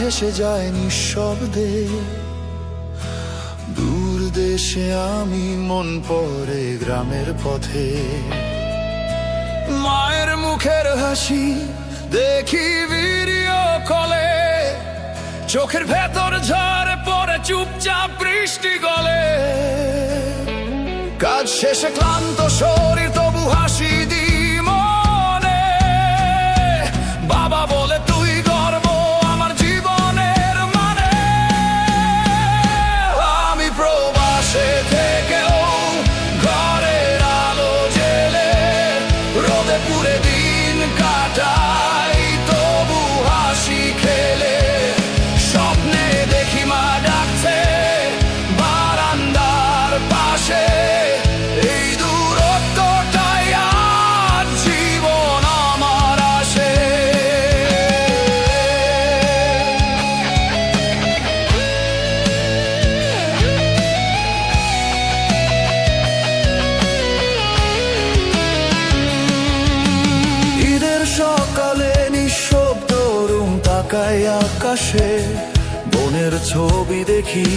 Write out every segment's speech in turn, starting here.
ভেসে যায় নিঃশব্দে। দূর দেশে আমি, মন পড়ে গ্রামের পথে। মায়ের মুখের হাসি দেখি ভিডিও কলে, চোখের ভেতর ঝরে পড়ে চুপচাপ বৃষ্টি গলে। কাজ শেষে ক্লান্ত শরীর, তবু হাসি দি মনে। বাবা বলে তুই গর্ব আমার জীবনের মানে। আমি প্রবাসে থেকেও ঘরের আলো জেলে, রোদে পুড়ে দিন কাটাই তবু হাসি খেলে। স্বপ্নে দেখি মা ডাকছে বারান্দার পাশে। এই দূরত্বটাই আজ জীবন আমার আসে। ঈদের সকালে নিঃশব্দ রুম তাকাই আকাশে। বোনের ছবি দেখি,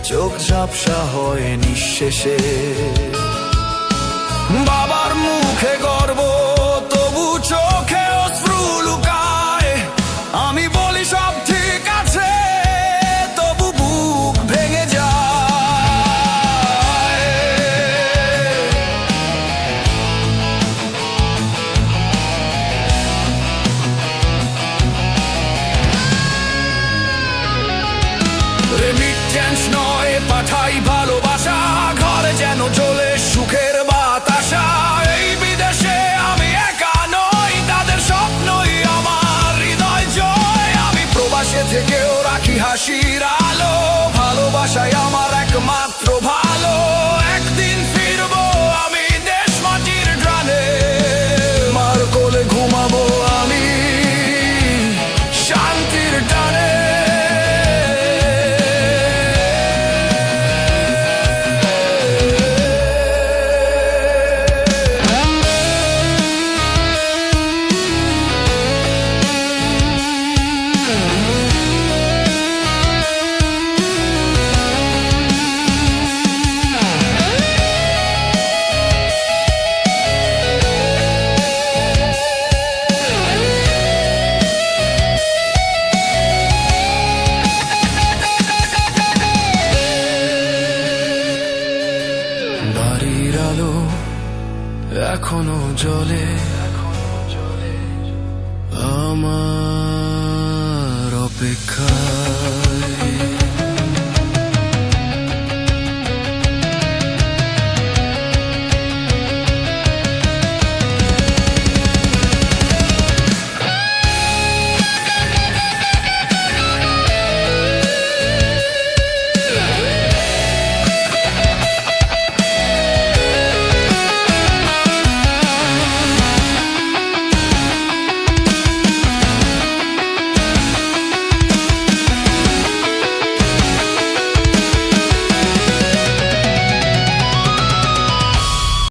চোখ ঝাপসা হয় নিঃশেষে। বাবার মুখে গর্ব, তবু চোখে অশ্রু লুকায়। আমি বলি সব ঠিক আছে, তবু বুক ভেঙে যায়। রেমিটেন্স নয়, পাঠাই ভালোবাসা, ঘরে যেন চলে সুখের বাতাসা। এই বিদেশে আমি একা নই, তাদের স্বপ্নই আমার হৃদয় জয়। আমি প্রবাসে থেকেও রাখি হাসির আলো, ভালোবাসাই আমার একমাত্র ভালো। একদিন ফিরবো আমি দেশ মাটির গ্রামে, মার কোলে ঘুমাবো আমি শান্তির টানে। বাড়ির আলো এখনো জ্বলে, আমার অপেক্ষা।